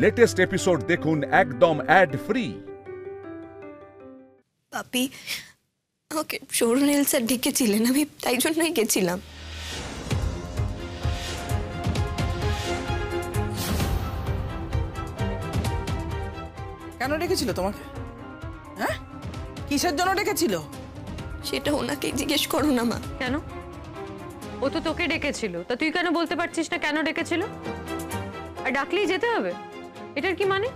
Latest episode দেখুন একদম add free. পাপি আমাকে সৌরনীল স্যার ডেকেছিলেন, আমি তাই জন্যই গেছিলাম। কেন ডেকেছিল তোমাকে? হ্যাঁ, কিসের জন্য ডেকেছিল সেটা ওনাকেই জিজ্ঞেস করো না মা। কেন? ও তো তোকে ডেকেছিল, তা তুই কেন বলতে পারছিস না কেন ডেকেছিল? আর ডাকলেই যেতে হবে, এটার কি মানে?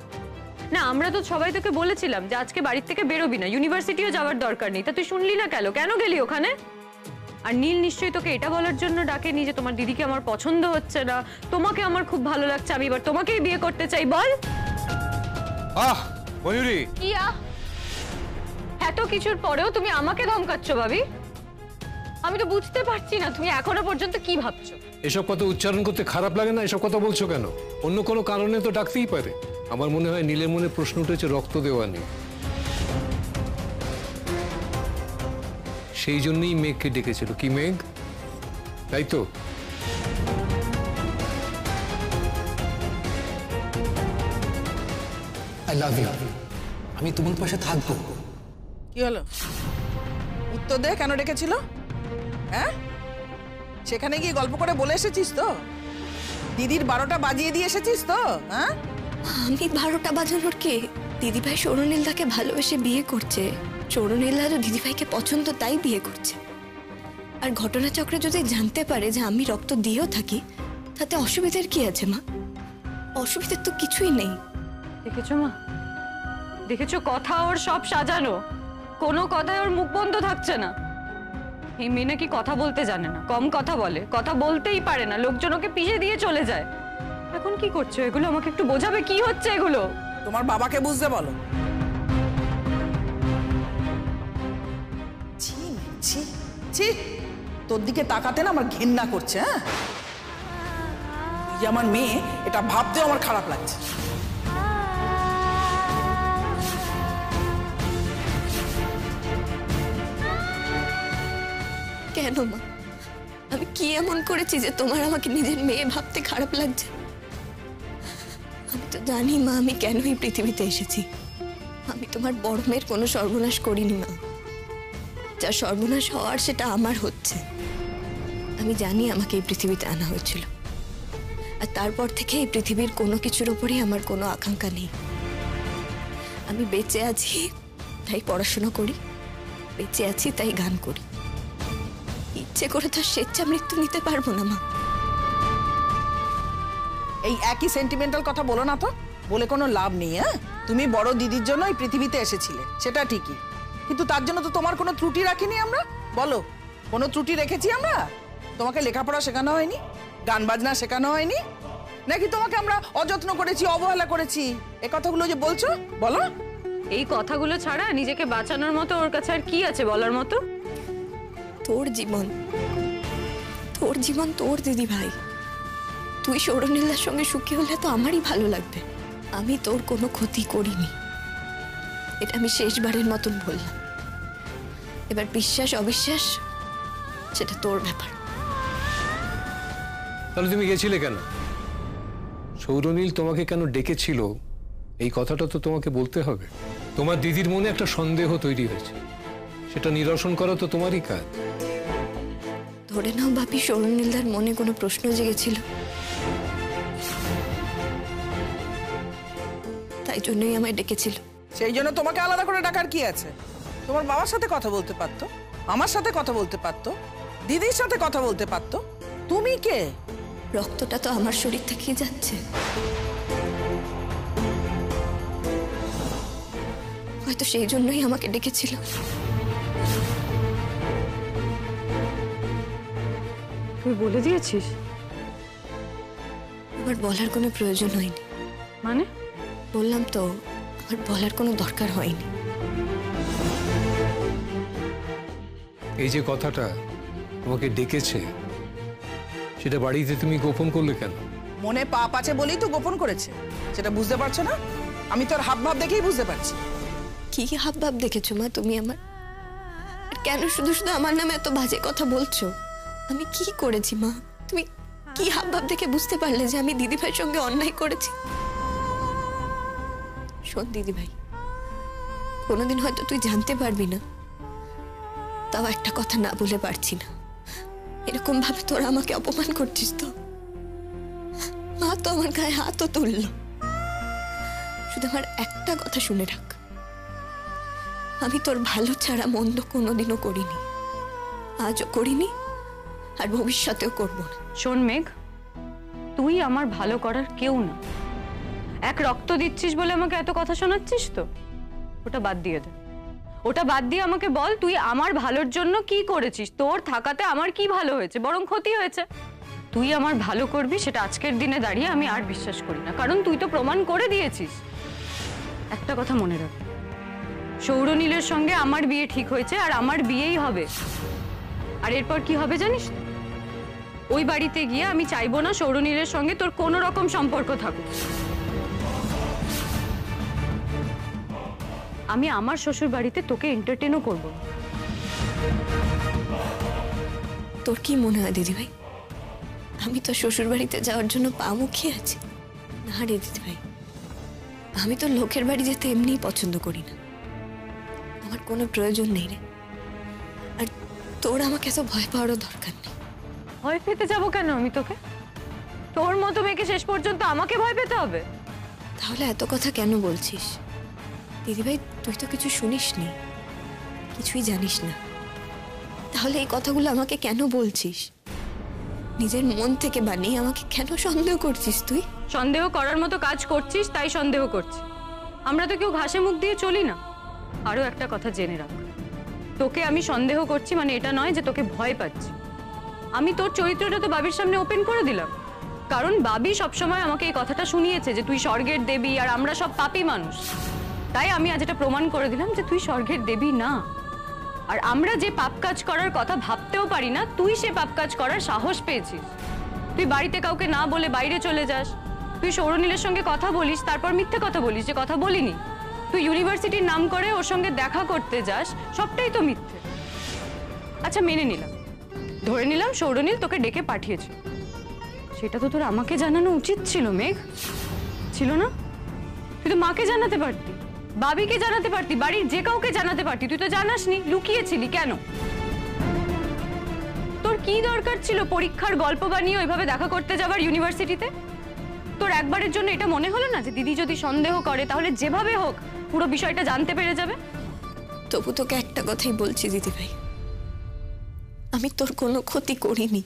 না, আমরা তো সবাই তোকে বলেছিলাম যে আজকে বাড়ির থেকে বেরোবি না, ইউনিভার্সিটিও যাওয়ার দরকার নেই, তা তুই শুনলি না কেন? কেন গেলি ওখানে? আর নীল নিশ্চয়ই তোকে এটা বলার জন্য ডাকেনি যে তোমার দিদিকে আমার পছন্দ হচ্ছে না, তোমাকে আমার খুব ভালো লাগছে, আমি এবার তোমাকেই বিয়ে করতে চাই। বল। ময়ূরী, কি এত কিছুর পরেও তুমি আমাকে ধমকাচ্ছ ভাবি? আমি তো বুঝতে পারছি না তুমি এখনো পর্যন্ত কি ভাবছো। এসব কথা উচ্চারণ করতে খারাপ লাগে না? এসব কথা বলছো কেন? অন্য কোনো কারণে তো ডাকতেই পারে। আমার মনে হয় নীলের মনে প্রশ্ন উঠেছে রক্ত দেওয়া নিয়ে, সেই জন্যই মেঘকে ডেকেছিল। কি মেঘ, তাই তো? আই লাভ ইউ, আমি তোমার পাশে থাকবো। কি হলো? উত্তর দে, কেন ডেকেছিল? হ্যাঁ, সেখানে গিয়ে গল্প করে বলে এসেছিস তো? দিদির 12টা বাজিয়ে দিয়ে এসেছিস তো? হ্যাঁ, আমি 12টা বাজানোর কে? দিদিভাই সৌরনীলদাকে ভালোবেসে বিয়ে করছে, সৌরনীলদারও দিদিভাইকে পছন্দ তাই বিয়ে করছে। আর ঘটনাচক্রে যদি জানতে পারে যে আমি রক্ত দিয়েও থাকি, তাতে অসুবিধার কি আছে মা? অসুবিধার তো কিছুই নেই। দেখেছো মা, দেখেছো কথা ওর সব সাজানো, কোনো কথায় ওর মুখ বন্ধ থাকছে না। এই মেয়ে নাকি কথা বলতে জানে না, কম কথা বলে, কথা বলতেই পারে না, লোকজন ওকে পিষে দিয়ে চলে যায়। এখন কি করছো এগুলো? আমাকে একটু বোঝাবে কি হচ্ছে এগুলো? তোমার বাবাকে বুঝতে বলো। ছি ছি ছি, তোর দিকে তাকাতে না আমার ঘেন্না করছে। হ্যাঁ, তুই যে আমার মেয়ে এটা ভাবতেও আমার খারাপ লাগছে। কেন মা, আমি কি এমন করেছি যে তোমার আমাকে নিজের মেয়ে ভাবতে খারাপ লাগছে? আমি তো জানি মা আমি কেন এই পৃথিবীতে এসেছি। আমি তোমার বড় মেয়ের কোনো সর্বনাশ করিনি মা, যা সর্বনাশ হওয়ার সেটা আমার হচ্ছে। আমি জানি আমাকে এই পৃথিবীতে আনা হয়েছিল, আর তারপর থেকে এই পৃথিবীর কোনো কিছুর উপরই আমার কোনো আকাঙ্ক্ষা নেই। আমি বেঁচে আছি তাই পড়াশোনা করি, বেঁচে আছি তাই গান করি। ইচ্ছে করে তো স্বেচ্ছা মৃত্যু নিতে পারবো না মা। এই একই সেন্টিমেন্টাল কথা বলো না তো, বলে কোনো লাভ নেই। হ্যাঁ, তুমি বড় দিদির জন্য এই পৃথিবীতে এসেছিলে, সেটা ঠিকই, কিন্তু তার জন্য তো তোমার কোনো ত্রুটি রাখিনি আমরা। বলো, কোনো ত্রুটি রেখেছি আমরা? তোমাকে লেখাপড়া শেখানো হয়নি, গান বাজনা শেখানো হয়নি, নাকি তোমাকে আমরা অযত্ন করেছি, অবহেলা করেছি? এ কথাগুলো যে বলছো, বলো। এই কথাগুলো ছাড়া নিজেকে বাঁচানোর মতো ওর কাছে আর কি আছে বলার মতো? তোর জীবন, তোর জীবন, তোর দিদি ভাই, তুই সৌরনীলার সঙ্গে সুখী হলে তো আমারই ভালো লাগবে। আমি তোর কোনো ক্ষতি করিনি, এটা আমি শেষবারের মতন বললাম। এবার বিশ্বাস অবিশ্বাস সেটা তোর ব্যাপার। তাহলে তুমি গেছিলে কেন? সৌরনীল তোমাকে কেন ডেকেছিল এই কথাটা তো তোমাকে বলতে হবে। তোমার দিদির মনে একটা সন্দেহ তৈরি হয়েছে, সেটা নিরসন করা তো তোমারই কাজ। ধরে নাও বাপি সৌরনীলদার মনে কোনো প্রশ্ন জেগেছিল, তাই জন্যই আমায় ডেকেছিল। সেই জন্য তোমাকে আলাদা করে ডাকার কি আছে? তোমার বাবার সাথে কথা বলতে পারতো, আমার সাথে কথা বলতে পারতো, দিদির সাথে কথা বলতে পারতো। তুমি কে? রক্তটা তো আমার শরীর থেকেই যাচ্ছে, হয়তো সেই জন্যই আমাকে ডেকেছিল। তুই বলে দিয়েছিস? আমার বলার কোনো প্রয়োজন হয়নি। মানে? বললাম তো, আমার বলার কোনো দরকার হয়নি। এই যে কথাটা তোমাকে ডেকেছে, সেটা বাড়িতে তুমি গোপন করলে কেন? মনে পাপ আছে বলেই তো গোপন করেছে, সেটা বুঝতে পারছো না? আমি তোর হাব ভাব দেখেই বুঝতে পারছি। কি হাব ভাব দেখেছো মা তুমি আমার? আর কেন শুধু শুধু আমার নামে এত বাজে কথা বলছো? আমি কি করেছি মা? তুমি কি হাব ভাব দেখে বুঝতে পারলে যে আমি দিদিভাইয়ের সঙ্গে অন্যায় করেছি? শোন দিদি ভাই, কোনোদিন হয়তো তুই জানতে পারবি না, তাও একটা কথা না বলে পারছি না। এরকম ভাবে তোরা আমাকে অপমান করছিস তো? মা তো আমার গায়ে হাতও তুলল। শুধু আমার একটা কথা শুনে রাখ, আমি তোর ভালো ছাড়া মন্দ কোনোদিনও করিনি, আজও করিনি, আর ভবিষ্যতেও করবো না। শোন মেঘ, তুই আমার ভালো করার কেউ না। এক রক্ত দিচ্ছিস বলে আমাকে এত কথা শোনাচ্ছিস তো? ওটা বাদ দিয়ে দে। ওটা বাদ দিয়ে আমাকে বল, তুই আমার ভালোর জন্য কি করেছিস? তোর থাকাতে আমার কি ভালো হয়েছে? বরং ক্ষতি হয়েছে। তুই আমার ভালো করবি সেটা আজকের দিনে দাঁড়িয়ে আমি আর বিশ্বাস করি না, কারণ তুই তো প্রমাণ করে দিয়েছিস। একটা কথা মনে রাখ, সৌরনীলের সঙ্গে আমার বিয়ে ঠিক হয়েছে, আর আমার বিয়েই হবে। আর এরপর কি হবে জানিস? ওই বাড়িতে গিয়ে আমি চাইবো না সৌরনীলের সঙ্গে তোর কোনো রকম সম্পর্ক থাকুক। আমি আমার শ্বশুর বাড়িতে তোকে এন্টারটেনও করব। তোর কি মনে হয় দিদি ভাই, আমি তো শ্বশুর বাড়িতে যাওয়ার জন্য পা মুখিয়ে আছি? না রে দিদি ভাই, আমি তো লোকের বাড়ি যেতে এমনিই পছন্দ করি না, আমার কোনো প্রয়োজন নেই রে। আর তোর আমাকে এত ভয় পাওয়ারও দরকার নেই। ভয় পেতে যাবো কেন আমি তোকে? তোর মতো মেয়েকে শেষ পর্যন্ত আমাকে ভয় পেতে হবে? তাহলে এত কথা কেন বলছিস দিদি ভাই? তুই তো কিছু শুনিসনি, কিছুই জানিস না, তাহলে এই কথাগুলো আমাকে কেন বলছিস? নিজের মন থেকে বানিয়ে আমাকে কেন সন্দেহ করছিস তুই? সন্দেহ করার মতো কাজ করছিস তাই সন্দেহ করছি। আমরা তো কেউ ঘাসে মুখ দিয়ে চলি না। আরো একটা কথা জেনে রাখ, তোকে আমি সন্দেহ করছি মানে এটা নয় যে তোকে ভয় পাচ্ছি। আমি তোর চরিত্রটা তো বাবির সামনে ওপেন করে দিলাম, কারণ বাবি সবসময় আমাকে এই কথাটা শুনিয়েছে যে তুই স্বর্গের দেবী আর আমরা সব পাপী মানুষ। তাই আমি আজ এটা প্রমাণ করে দিলাম যে তুই স্বর্গের দেবী না। আর আমরা যে পাপ কাজ করার কথা ভাবতেও পারি না, তুই সে পাপ কাজ করার সাহস পেয়েছিস। তুই বাড়িতে কাউকে না বলে বাইরে চলে যাস, তুই সৌরনীলের সঙ্গে কথা বলিস, তারপর মিথ্যে কথা বলিস যে কথা বলিনি। তুই ইউনিভার্সিটির নাম করে ওর সঙ্গে দেখা করতে যাস, সবটাই তো মিথ্যে। আচ্ছা মেনে নিলাম, ধরে নিলাম সৌরনীল তোকে ডেকে পাঠিয়েছে, সেটা তো তোর আমাকে জানানো উচিত ছিল মেঘ, ছিল না? তুই তো মাকে জানাতে পারতি, বাবিকে জানাতে পারতি, বাড়ির যে কাউকে জানাতে পারতি। তুই তো জানাসনি, লুকিয়েছিলি কেন? তোর কি দরকার ছিল পরীক্ষার গল্প বানিয়ে ওইভাবে দেখা করতে যাবার ইউনিভার্সিটিতে? তোর একবারের জন্য এটা মনে হলো না যে দিদি যদি সন্দেহ করে তাহলে যেভাবে হোক পুরো বিষয়টা জানতে পেরে যাবে? তবু তোকে একটা কথাই বলছি দিদি ভাই, আমি তোর কোনো ক্ষতি করিনি।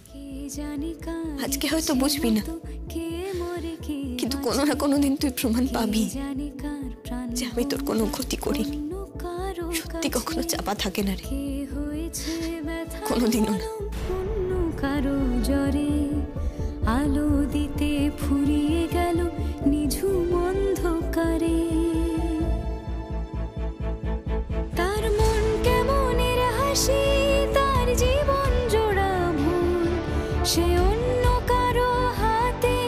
আজকে হয়তো বুঝবি না, কিন্তু কোনো না কোনো দিন তুই প্রমাণ পাবি যে আমি তোর কোনো ক্ষতি করিনি। সত্যি কখনো চাপা থাকে না রে, কোনোদিনও না। কারো জ্বরে আলো দিতে ফুরিয়ে গেল নিঝুম অন্ধকারে। তার মন কেমনের হাসি, তার জীবন জোড়া ভুল, সে অন্য কারো হাতে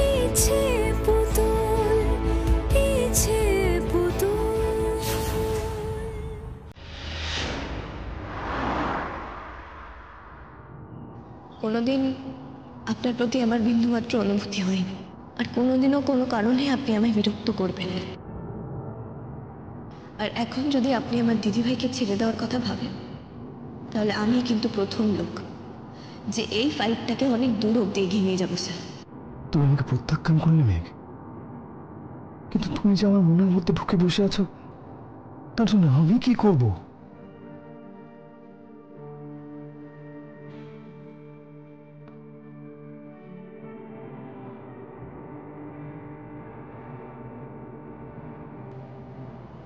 ইচ্ছে পুতুল, ইচ্ছে পুতুল। কোনোদিন আপনার প্রতি আমার বিন্দুমাত্র অনুভূতি হয়নি, আর কোনোদিনও কোনো কারণে আপনি আমায় বিরক্ত করবেন না। আর এখন যদি আপনি আমার দিদিভাইকে ছেড়ে দেওয়ার কথা ভাবেন, তাহলে আমি কিন্তু প্রথম লোক যে এই ফাইটটাকে অনেক দূর অব্দি এগিয়ে নিয়ে যাবো স্যার। তুমি আমাকে প্রত্যাখ্যান করলে মেঘ, কিন্তু তুমি যে আমার মনের মধ্যে ঢুকে বসে আছো, তার জন্য আমি কি করব?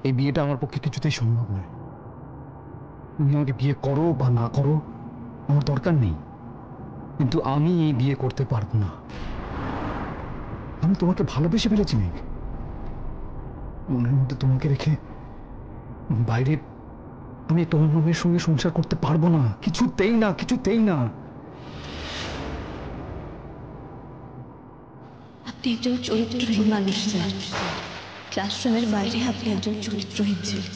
এই বিয়েটা আমার পক্ষে কিছুতেই সম্ভব নয়। তুমি আমাকে বিয়ে করো বা না করো আমার দরকার নেই, কিন্তু আমি এই বিয়ে করতে পারবো না। আমি তোমাকে ভালোবেসে ফেলেছি মেঘ, মনের মধ্যে তোমাকে রেখে বাইরে আমি একটা অন্য মেয়ের সঙ্গে সংসার করতে পারবো না, কিছুতেই না, কিছুতেই না। আপনি একজন চরিত্রহীন মানুষ স্যার, ক্লাসরুমের বাইরে আপনি একজন চরিত্রহীন ছিলেন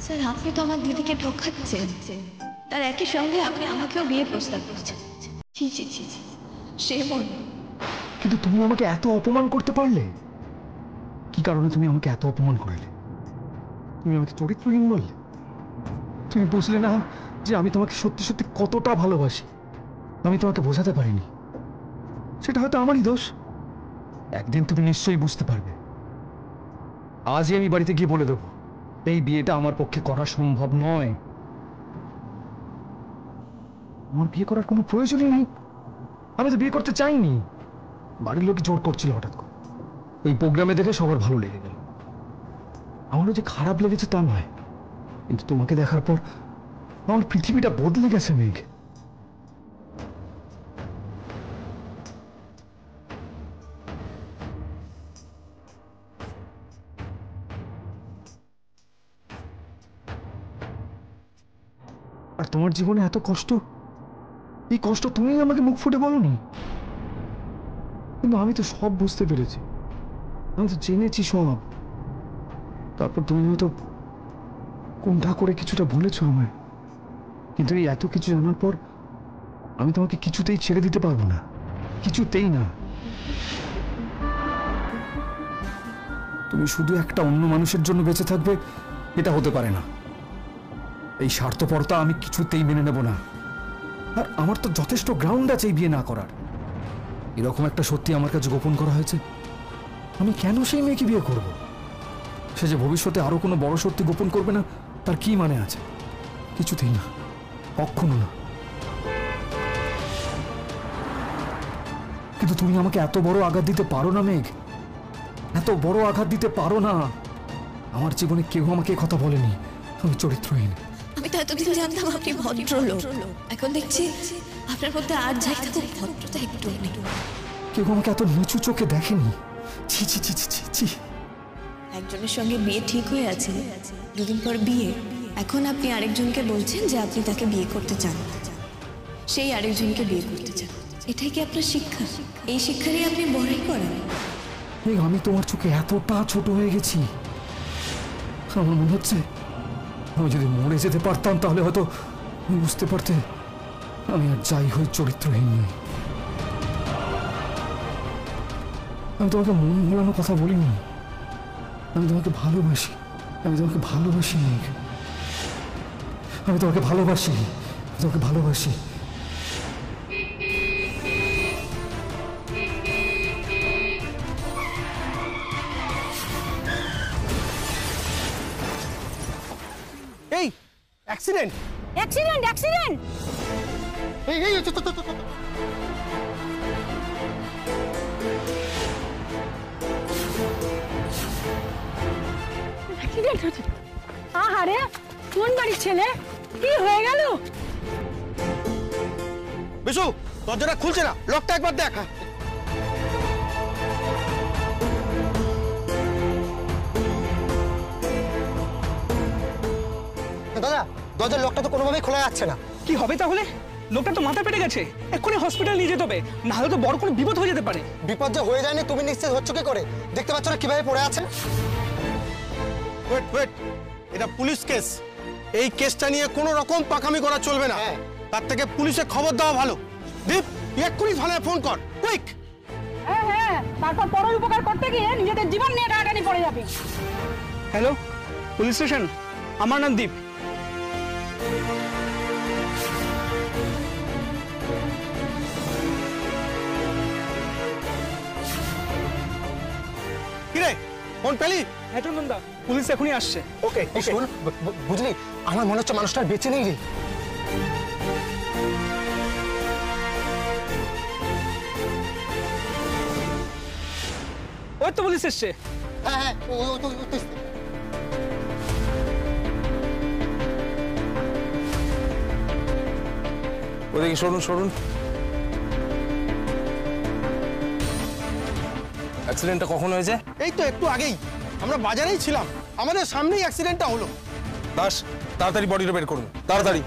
স্যার। আপনি তো আমার দিদিকে ঠকাচ্ছেন, তার একই সঙ্গে আপনি আমাকেও বিয়ে প্রস্তাব করছেন। ছি ছি ছি ছি, সে মন। কিন্তু তুমি আমাকে এত অপমান করতে পারলে? কি কারণে তুমি আমাকে এত অপমান করলে? তুমি আমাকে চরিত্রহীন বললে? তুমি বুঝলে না যে আমি তোমাকে সত্যি সত্যি কতটা ভালোবাসি? আমি তোমাকে বোঝাতে পারিনি, সেটা হয়তো আমারই দোষ। একদিন তুমি নিশ্চয়ই বুঝতে পারবে। আজই আমি বাড়িতে গিয়ে বলে দেবো এই বিয়েটা আমার পক্ষে করা সম্ভব নয়। আমার বিয়ে করার কোনো প্রয়োজনই নেই। আমি তো বিয়ে করতে চাইনি, বাড়ির লোক জোর করছিল হঠাৎ করে। ওই প্রোগ্রামে দেখে সবার ভালো লেগে গেল। আমারও যে খারাপ লেগেছে তা নয়, কিন্তু তোমাকে দেখার পর আমার পৃথিবীটা বদলে গেছে মেঘ। আর তোমার জীবনে এত কষ্ট, এই কষ্ট তুমি আমাকে মুখ ফুটে বলোনি, কিন্তু আমি তো সব বুঝতে পেরেছি, আমি তো জেনেছি সব। তারপর তুমি হয়তো কোনটা করে কিছুটা বলেছো আমায়, কিন্তু এই এত কিছু জানার পর আমি তোমাকে কিছুতেই ছেড়ে দিতে পারবো না, কিছুতেই না। তুমি শুধু একটা অন্য মানুষের জন্য বেঁচে থাকবে, এটা হতে পারে না। এই স্বার্থপরতা আমি কিছুতেই মেনে নেব না। আর আমার তো যথেষ্ট গ্রাউন্ড আছে এই বিয়ে না করার। এরকম একটা সত্যি আমার কাছে গোপন করা হয়েছে, আমি কেন সেই মেয়েকে বিয়ে করব? সে যে ভবিষ্যতে আরো কোনো বড় সত্যি গোপন করবে না, তার কি মানে আছে? কিছুতেই না, কখনো না। কিন্তু তুমি আমাকে এত বড় আঘাত দিতে পারো না মেঘ, এত বড় আঘাত দিতে পারো না। আমার জীবনে কেউ আমাকে কথা বলেনি আমি চরিত্রহীন। আমি তো এতদিন জানতাম আপনি ভদ্রলোক, এখন দেখছি আপনার মধ্যে আর যাই থাকুক ভদ্রতা একটু নেই। কেউ আমাকে এত নিচু চোখে দেখেনি। ছি ছি ছি ছি ছি। একজনের সঙ্গে বিয়ে ঠিক হয়ে আছে, দুদিন পর বিয়ে, এখন আপনি আরেকজনকে বলছেন যে আপনি তাকে বিয়ে করতে চান, সেই আরেকজনকে বিয়ে করতে চান। এটাই কি আপনার শিক্ষা? এই শিক্ষারই আপনি বড়াই করেন? আমি তোমার চোখে এতটা ছোট হয়ে গেছি, আমার মনে হচ্ছে আমি যদি মরে যেতে পারতাম তাহলে হয়তো বুঝতে পারতে আমি আর যাই হই চরিত্রহীন নই। আমি তোমাকে মন ভোলানো কথা বলিনি, আমি তোমাকে ভালোবাসি, আমি তোমাকে ভালোবাসি মেঘ, আমি তোমাকে ভালোবাসি, তোমাকে ভালোবাসি। এই অ্যাক্সিডেন্ট অ্যাক্সিডেন্ট অ্যাক্সিডেন্ট এই এই তো অ্যাক্সিডেন্ট হয়েছে। আহারে, কোন বাড়ির ছেলে? কি হয়ে গেল? বিশু, দরজাটা খুলছে না, লকটা একবার দেখ। দাদা, দরজার লকটা তো কোনোভাবেই খোলা যাচ্ছে না। কি হবে তাহলে? লোকটা তো মাথা পেটে গেছে, এক্ষুনি হসপিটাল নিয়ে যেতে হবে, না হলে তো বড় কোনো বিপদ হয়ে যেতে পারে। বিপদ যে হয়ে যায়নি তুমি নিশ্চিত হচ্ছ কি করে? দেখতে পাচ্ছ না কিভাবে পড়ে আছে? ওয়েট ওয়েট, এটা পুলিশ কেস, এই কেসটা নিয়ে কোনো রকম পাকামি করা চলবে না। তার থেকে পুলিশে খবর দেওয়া ভালো। দীপ, এক্ষুনি থানায় ফোন কর, কুইক। হ্যাঁ হ্যাঁ, তারপর পরের উপকার করতে গিয়ে নিজেদের জীবন নিয়ে টানাটানি পড়ে যাবে। হ্যালো, পুলিশ স্টেশন, আমার নাম দীপ। কিরে, ফোন পেলি? হ্যাঁ চন্দনদা, পুলিশ এখনই আসছে। ওকে, শোন, বুঝলি আমার মনে হচ্ছে মানুষটা আর বেঁচে নেই রে। ওই তো পুলিশ এসছে। হ্যাঁ হ্যাঁ, ওদিকে সরুন সরুন। অ্যাক্সিডেন্টটা কখন হয়েছে? এই তো একটু আগেই, আমরা বাজারেই ছিলাম, আমাদের সামনেই অ্যাক্সিডেন্টটা হলো। দাস, তাড়াতাড়ি বডিটা বের করুন, তাড়াতাড়ি।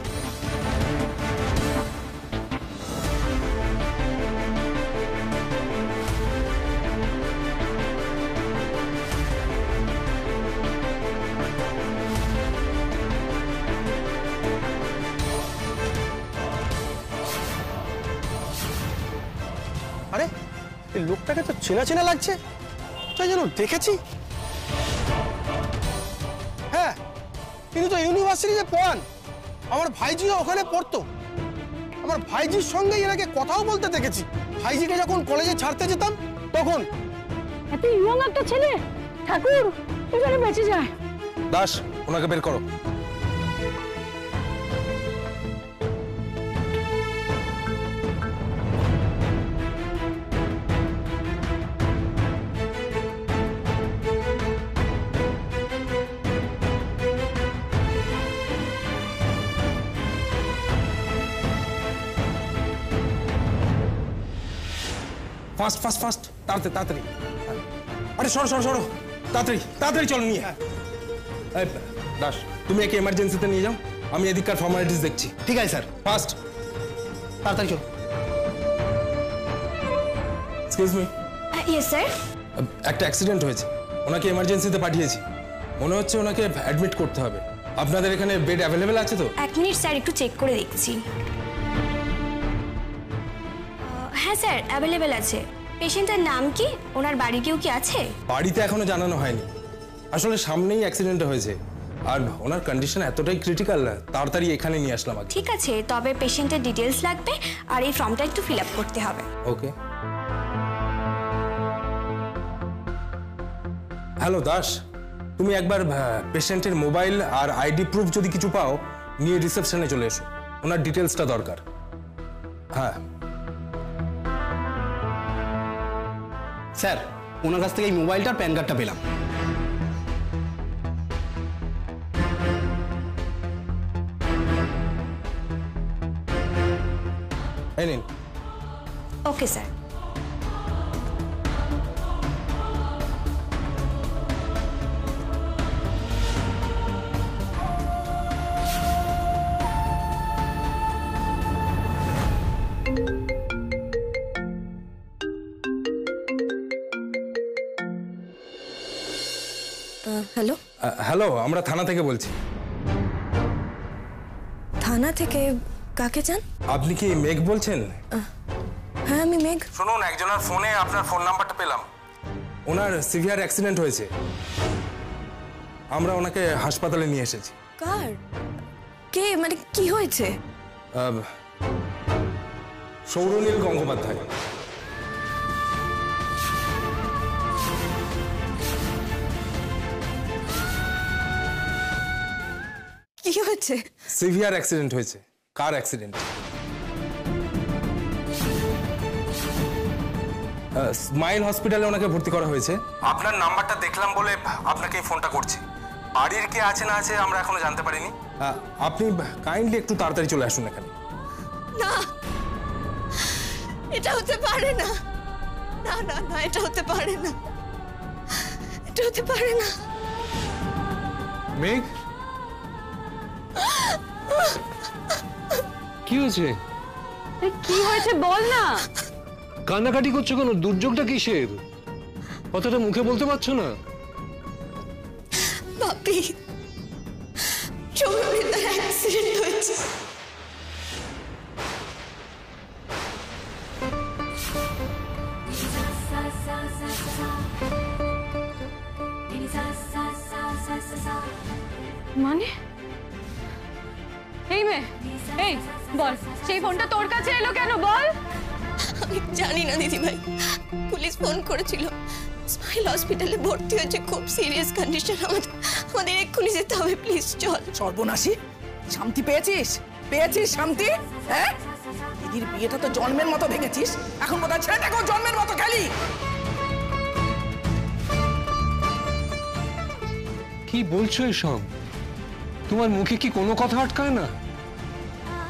আরে, এই লোকটাকে তো চেনা চেনা লাগছে, তাই যেন দেখেছি। হ্যাঁ, তিনি তো ইউনিভার্সিটিতে পড়ান। আমার ভাইজিও ওখানে পড়তো। আমার ভাইজির সঙ্গে এনাকে কথাও বলতে দেখেছি। ভাইজিকে যখন কলেজে ছাড়তে যেতাম তখন। এত ইয়ং একটা ছেলে, ঠাকুর এখানে বেঁচে যায়। দাস, ওনাকে বের করো। ফাস্ট ফাস্ট ফাস্ট, তাড়াতাড়ি তাড়াতাড়ি। আরে সরো সরো সরো, তাড়াতাড়ি তাড়াতাড়ি চলো নিয়ে। এই দাস, তুমি একে এমার্জেন্সিতে নিয়ে যাও, আমি এদিককার ফর্মালিটিস দেখছি। ঠিক আছে স্যার। ফাস্ট, তাড়াতাড়ি চলো। Excuse me. Yes sir. একটা অ্যাক্সিডেন্ট হয়েছে, ওনাকে এমার্জেন্সিতে পাঠিয়েছি। মনে হচ্ছে ওনাকে অ্যাডমিট করতে হবে। আপনাদের এখানে বেড অ্যাভেলেবেল আছে তো? এক মিনিট স্যার, একটু চেক করে দেখছি। হ্যাঁ স্যার, অ্যাভেলেবেল আছে। পেশেন্টের নাম কি, ওনার বাড়ি কেউ কি আছে? বাড়িতে এখনো জানানো হয়নি, আসলে সামনেই অ্যাক্সিডেন্ট হয়েছে আর ওনার কন্ডিশন এতটাই ক্রিটিক্যাল, তাড়াতাড়ি এখানে নিয়ে আসলাম আগে। ঠিক আছে, তবে পেশেন্টের ডিটেলস লাগবে আর এই ফর্মটা একটু ফিল আপ করতে হবে। ওকে। হ্যালো দাস, তুমি একবার পেশেন্টের মোবাইল আর আইডি প্রুফ যদি কিছু পাও নিয়ে রিসেপশনে চলে এসো, ওনার ডিটেলসটা দরকার। হ্যাঁ স্যার, ওনার কাছ থেকে এই মোবাইলটার প্যান কার্ডটা পেলাম। এই নিন। Okay sir. হ্যালো। হ্যালো, আমরা থানা থেকে বলছি। থানা থেকে? কাকে চান? আপনি কি মেঘ বলছেন? হ্যাঁ আমি মেঘ। শুনুন, একজনের ফোনে আপনার ফোন নাম্বারটা পেলাম। ওনার সিভিয়ার অ্যাক্সিডেন্ট হয়েছে, আমরা ওনাকে হাসপাতালে নিয়ে এসেছি। কার? কে, মানে কি হয়েছে? সৌরনীল গঙ্গোপাধ্যায়। কি হয়েছে? সিভিয়ার অ্যাক্সিডেন্ট হয়েছে, কার অ্যাক্সিডেন্ট। স্মাইল হসপিটালে ওনাকে ভর্তি করা হয়েছে। আপনার নাম্বারটা দেখলাম বলে আপনাকে এই ফোনটা করছি। বাড়ির কে আছে না আছে আমরা এখনো জানতে পারিনি। আপনি কাইন্ডলি একটু তাড়াতাড়ি চলে আসুন এখানে। না, এটা হতে পারে না। না না না, এটা হতে পারে না, এটা হতে পারে না। মেঘ, কি হয়েছে? কি হয়েছে বল না। কান্নাকাটি করছো কেন? দুর্যোগটা কিসের? কথাটা মুখে বলতে পারছো না? বাপি, সৌরনীলের অ্যাক্সিডেন্ট হয়েছে। মানে এই মেয়ে, এই বল, সেই ফোনটা তোর কাছে এলো কেন বল? আমি জানি না দিদি ভাই, পুলিশ ফোন করেছিল, স্মাইল হসপিটালে ভর্তি হয়েছে, খুব সিরিয়াস কন্ডিশন, আমাদের এক্ষুনি যেতে হবে, প্লিজ চল। সর্বনাশী, শান্তি পেয়েছিস? পেয়েছিস শান্তি? হ্যাঁ, দিদির বিয়েটা তো জন্মের মতো ভেঙেছিস, এখন বোধহয় ছেলেটাকেও জন্মের মতো খেলি। কি বলছো এসব? তোমার মুখে কি কোনো কথা আটকায় না?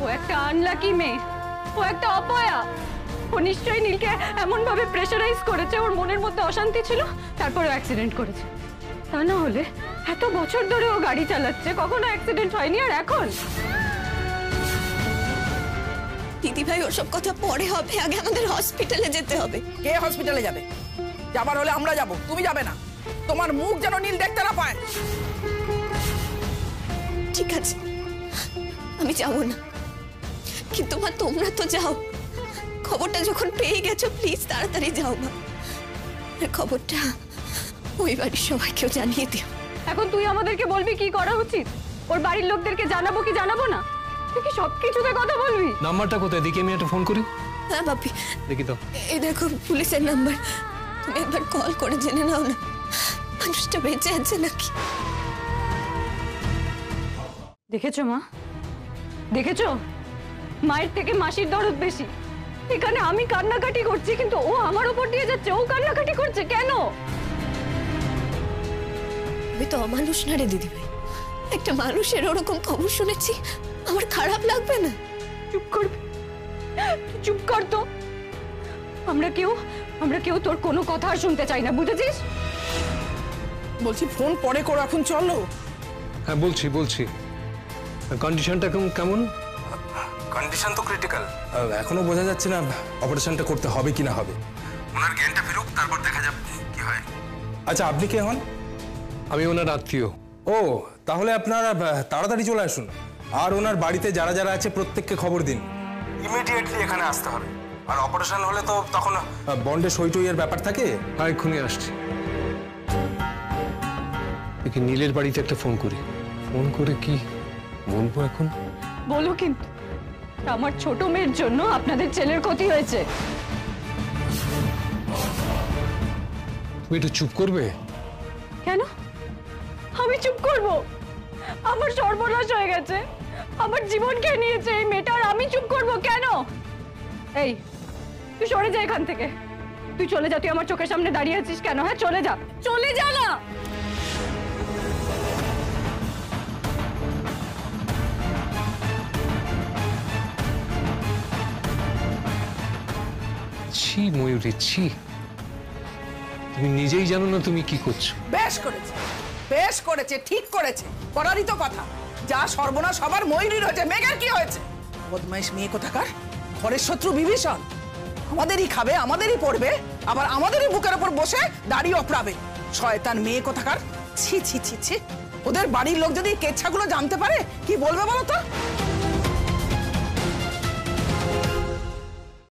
ও একটা আনলাকি মেয়ে, ও একটা অপয়া। ও নিশ্চয়ই নীলকে এমন ভাবে প্রেসারাইজ করেছে, ওর মনের মধ্যে অশান্তি ছিল, তারপরে অ্যাক্সিডেন্ট করেছে। তা না হলে এত বছর ধরে ও গাড়ি চালাচ্ছে, কখনো অ্যাক্সিডেন্ট হয়নি, আর এখন? দিদি ভাই, ওসব কথা পরে হবে, আগে আমাদের হসপিটালে যেতে হবে। কে হসপিটালে যাবে? যাবার হলে আমরা যাব, তুমি যাবে না। তোমার মুখ যেন নীল দেখতে না পায়। ঠিক আছে, আমি যাব না, কিন্তু মা তোমরা তো যাও। খবরটা যখন পেয়ে গেছো, প্লিজ তাড়াতাড়ি যাও মা। খবরটা ওই বাড়ির সবাইকেও জানিয়ে দিও। এখন তুই আমাদেরকে বলবি কি করা উচিত? ওর বাড়ির লোকদেরকে জানাবো কি জানাবো না? তুই কি সবকিছুতে কথা বলবি? নাম্বারটা কোথায়? দেখি আমি একটা ফোন করি। হ্যাঁ বাপি, দেখি তো। এই দেখো পুলিশের নাম্বার, তুমি একবার কল করে জেনে নাও না মানুষটা বেঁচে আছে নাকি। দেখেছো মা, দেখেছো? মায়ের থেকে মাসির দরদ বেশি। এখানে আমি কান্নাকাটি করছি কিন্তু ও আমার উপর দিয়ে যাচ্ছে, ও কান্নাকাটি করছে কেন? আমি তো অমানুষ না রে দিদিভাই, একটা মানুষের ওরকম খবর শুনেছি, আমার খারাপ লাগবে না? চুপ করবি, চুপ কর তো। আমরা কেউ তোর কোনো কথা আর শুনতে চাই না, বুঝেছিস? বলছি ফোন পরে করো, এখন চলো। হ্যাঁ বলছি। কন্ডিশনটা কেমন? কন্ডিশন তো ক্রিটিক্যাল, এখনো বোঝা যাচ্ছে না অপারেশনটা করতে হবে কি না হবে। ওনার জ্ঞানটা ফিরুক, তারপর দেখা যাবে কি হয়। আচ্ছা, আপনি কে হন? আমি ওনার আত্মীয়। ও, তাহলে আপনারা তাড়াতাড়ি চলে আসুন, আর ওনার বাড়িতে যারা যারা আছে প্রত্যেককে খবর দিন। ইমিডিয়েটলি এখানে আসতে হবে। আর অপারেশন হলে তো তখন বন্ডে সই টইয়ের ব্যাপার থাকে। এক্ষুনি আসছি। দেখি নীলের বাড়িতে একটা ফোন করি। ফোন করে কি বলবো এখন? বলো কিন্তু, আমার ছোট মেয়ের জন্য আপনাদের ছেলের ক্ষতি হয়েছে। তুমি একটু চুপ করবে? কেন আমি চুপ করব? আমার সর্বনাশ হয়ে গেছে, আমার জীবন খেয়ে নিয়েছে এই মেয়েটা, আর আমি চুপ করব কেন? এই তুই সরে যা এখান থেকে, তুই চলে যা। তুই আমার চোখের সামনে দাঁড়িয়ে আছিস কেন? হ্যাঁ চলে যা, চলে যা না। ছি ময়ূরী, ছি। তুমি নিজেই জানো না তুমি কি করছো। বেশ করেছে, ঠিক করেছে, করারই তো কথা। যা সর্বনাশ সবার ময়ূরীর হয়েছে, মেঘের কি হয়েছে? বদমাইশ মেয়ে কোথাকার, ঘরের শত্রু বিভীষণ। আমাদেরই খাবে, আমাদেরই পড়বে, আবার আমাদেরই বুকের ওপর বসে দাড়ি অপরাবে। শয়তান মেয়ে কোথাকার, ছি ছি ছি ছি। ওদের বাড়ির লোক যদি কেচ্ছাগুলো জানতে পারে কি বলবে বলো তো?